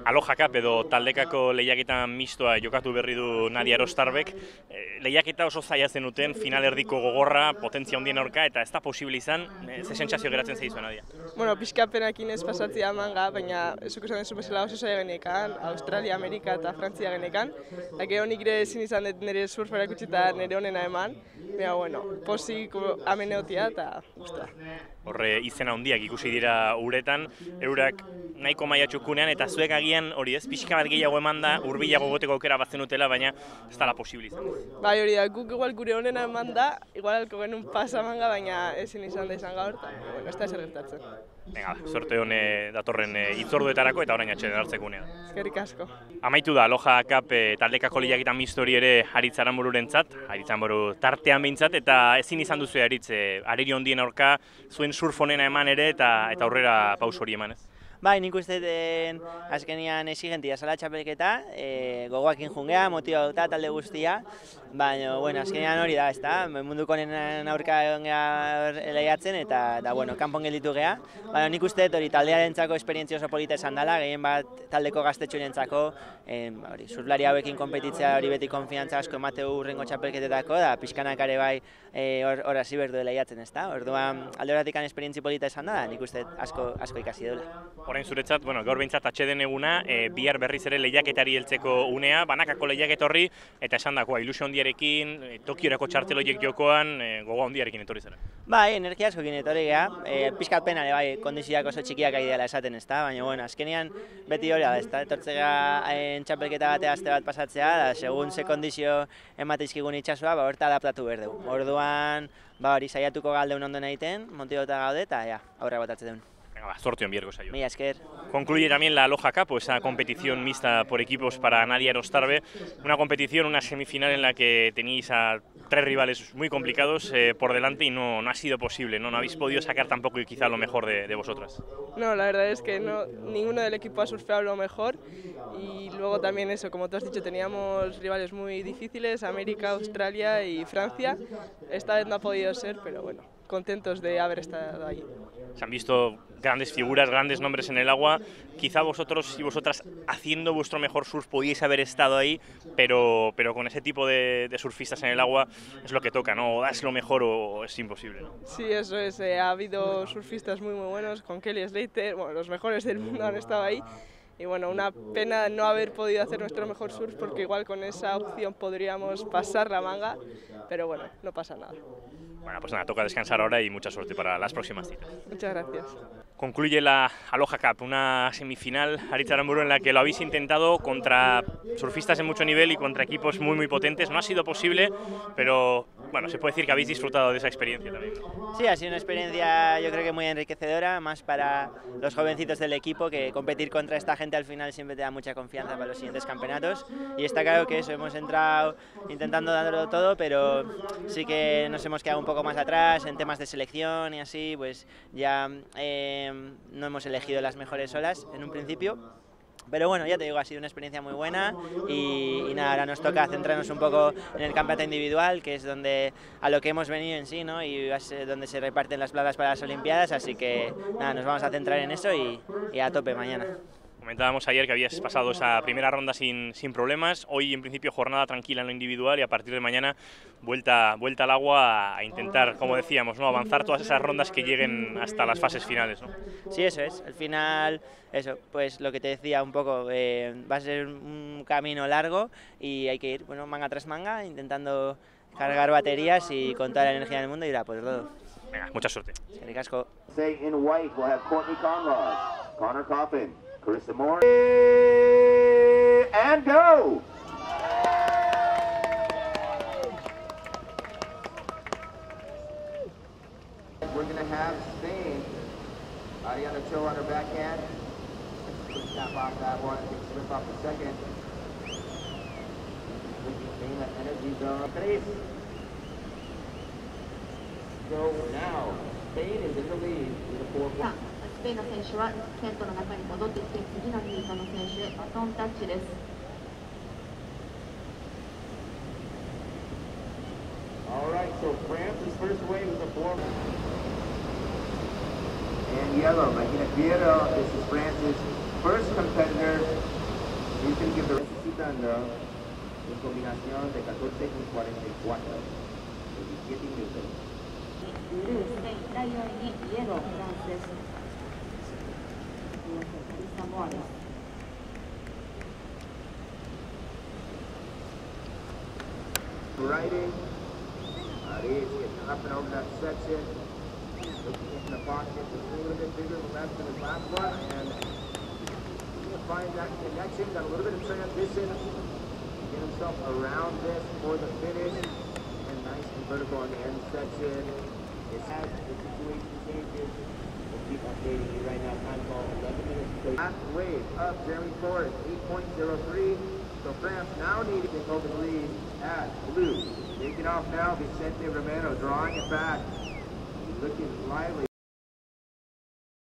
Aloha Cup edo taldekako lehiaketa mistoa jokatu berri du Nadia Erostarbek. Lehiaketa oso zaila zenuten, finalerdiko gogorra, potentzia handien aurka, eta ez da posible izan, ze sentsazio geratzen zaizue, Nadia? Bueno, pixkapenakin ez pasatzea manga, baina zuk esan duzu bezala oso zaila genekan, Australia, Amerika eta Frantzia genekan. Gero nik ere ezin izan dut nire surfera ikutsi eta nire honena eman. Baina, bueno, pozik hemen egotia eta guztia. Horre izena handiak ikusi dira uretan, eurak nahiko maila txukunean, eta zuek agian hori ez, pixka bat gehiago eman da, hurbilago goteko aukera batzen utela, baina ez dela posible izan. Bai, hori da, guk igual gure honena eman da, igual alko genuen pasa manga, baina ezin izan da izan gaur, eta bueno, ez da ezer gertatzen. Venga, sorte hone datorren hitzorduetarako eta orain atxeden hartzeko unea. Eskerrik asko. Amaitu da Aloha Cup taldekako lehiaketan mistori ere Aritz Aranbururentzat, Aritz Aranburu tartean behintzat, eta ezin izan duzu Aritz arerio handien aurka zuen surf honena eman ere eta aurrera pauso hori eman ez. Bai, nik uste azkenian exigentia zala txapelketa, gogoakin jungea, motibatuta talde guztia, baina, bueno, azkenean hori da, ezta, munduko honen aurka lehiatzen eta bueno, kanpon gelditu gea, baina nik uste hori taldearentzako esperientzia oso polita esan dela, gehien bat taldeko gaztetxoenentzako, surflari hauekin konpetitzea hori beti konfiantza asko emateu hurrengo txapelketetako, da pixkanak ere bai hor hasi berdu lehiatzen, ezta, orduan alde horretikan esperientzia polita esan da, nik uste asko ikasi dela. Orain zuretzat, bueno, gaur behintzat atxeden eguna, bihar berriz ere lehiaketari heltzeko unea, banakako lehiaket horri, eta esan dakoa, ilusio handiarekin, Tokiorako txarteloiek jokoan, gogo handiarekin etorri zera. Bai, energia askokin etorri geha, pixkat pena, bai, kondizioak oso txikiak ari dela esaten, ezta, baina, bueno, azkenean beti hori da, ezta, etortzea txapelketa batea aste bat pasatzea, da, segun ze kondizio emateizkigun itxasua, ba, horta adaptatu behar dugu. Orduan, ba, hori saiatuko galdeun ondo egiten, motibatuta gaude, eta, ja, aurra botatzen dugu. Venga, sorte on biergo saio. Mila esker. Concluye también la Aloha Cup, esa competición mixta por equipos para Nadia Erostarbe, una competición, una semifinal en la que tenéis a 3 rivales muy complicados por delante y no ha sido posible, ¿no? No habéis podido sacar tampoco quizá lo mejor de vosotras. No, la verdad es que ninguno del equipo ha surfeado lo mejor y luego también eso, como tú has dicho, teníamos rivales muy difíciles, América, Australia y Francia. Esta vez no ha podido ser, pero bueno, contentos de haber estado ahí. Se han visto grandes figuras, grandes nombres en el agua. Quizá vosotros y vosotras haciendo vuestro mejor surf podíais haber estado ahí, pero con ese tipo de surfistas en el agua es lo que toca, ¿no? O das lo mejor o es imposible, ¿no? Sí, eso es. Ha habido surfistas muy buenos, con Kelly Slater, bueno, los mejores del mundo han estado ahí. Y bueno, una pena no haber podido hacer nuestro mejor surf porque igual con esa opción podríamos pasar la manga, pero bueno, no pasa nada. Bueno, pues nada, toca descansar ahora y mucha suerte para las próximas citas. Muchas gracias. Concluye la Aloha Cup, una semifinal, Aritz Aranburu, en la que lo habéis intentado contra surfistas de mucho nivel y contra equipos muy potentes. No ha sido posible, pero bueno, se puede decir que habéis disfrutado de esa experiencia también. Sí, ha sido una experiencia yo creo que muy enriquecedora, más para los jovencitos del equipo, que competir contra esta gente al final siempre te da mucha confianza para los siguientes campeonatos. Y está claro que eso, hemos entrado intentando darlo todo, pero sí que nos hemos quedado un poco más atrás en temas de selección y así, pues ya no hemos elegido las mejores olas en un principio. Pero bueno, ya te digo, ha sido una experiencia muy buena y nada, ahora nos toca centrarnos un poco en el campeonato individual, que es a lo que hemos venido en sí, ¿no? Y es donde se reparten las plazas para las Olimpiadas, así que nada, nos vamos a centrar en eso y a tope mañana. Comentábamos ayer que habías pasado esa primera ronda sin problemas, hoy en principio jornada tranquila en lo individual y a partir de mañana vuelta al agua a intentar, como decíamos, ¿no? Avanzar todas esas rondas que lleguen hasta las fases finales, ¿no? Sí, eso es, al final, eso, pues lo que te decía un poco, va a ser un camino largo y hay que ir, bueno, manga tras manga, intentando cargar baterías y con toda la energía del mundo y ir a por todo. Venga, mucha suerte. Eskerrik asko. In white, we'll have Courtney Conrad, Connor Coffin, Carissa Moore, and go! We're going to have Spain, Ariana Cho on her backhand, snap off that one, slip off the second. Spain, that energy zone. Tres. So now, Spain is in the lead with a 4-point. スペインの選手はテントの中に戻ってきて次のヒートの選手へバトンタッチです。All right, so France's first wave is a 4. And yellow, Magina Piero, this is France's first competitor Dicen que necesitando en combinación de 14 con 44, 17 minutos. ブルー、スペイン、第4位にイエロー、フランスです。サモアです。Riding, Ariz getting up and over that section, looking in the pocket, just a little bit bigger than left than his last one, and he's going to find that connection, got a little bit of transition, get himself around this for the finish, and nice and vertical on the end section. It has the situation changes. We'll keep updating you right now. Time call 11 minutes. Last wave up, Jeremy Torres, 8.03. So France now need to take over the lead as blue. Taking off now, Vicente Romero drawing it back. Looking lively.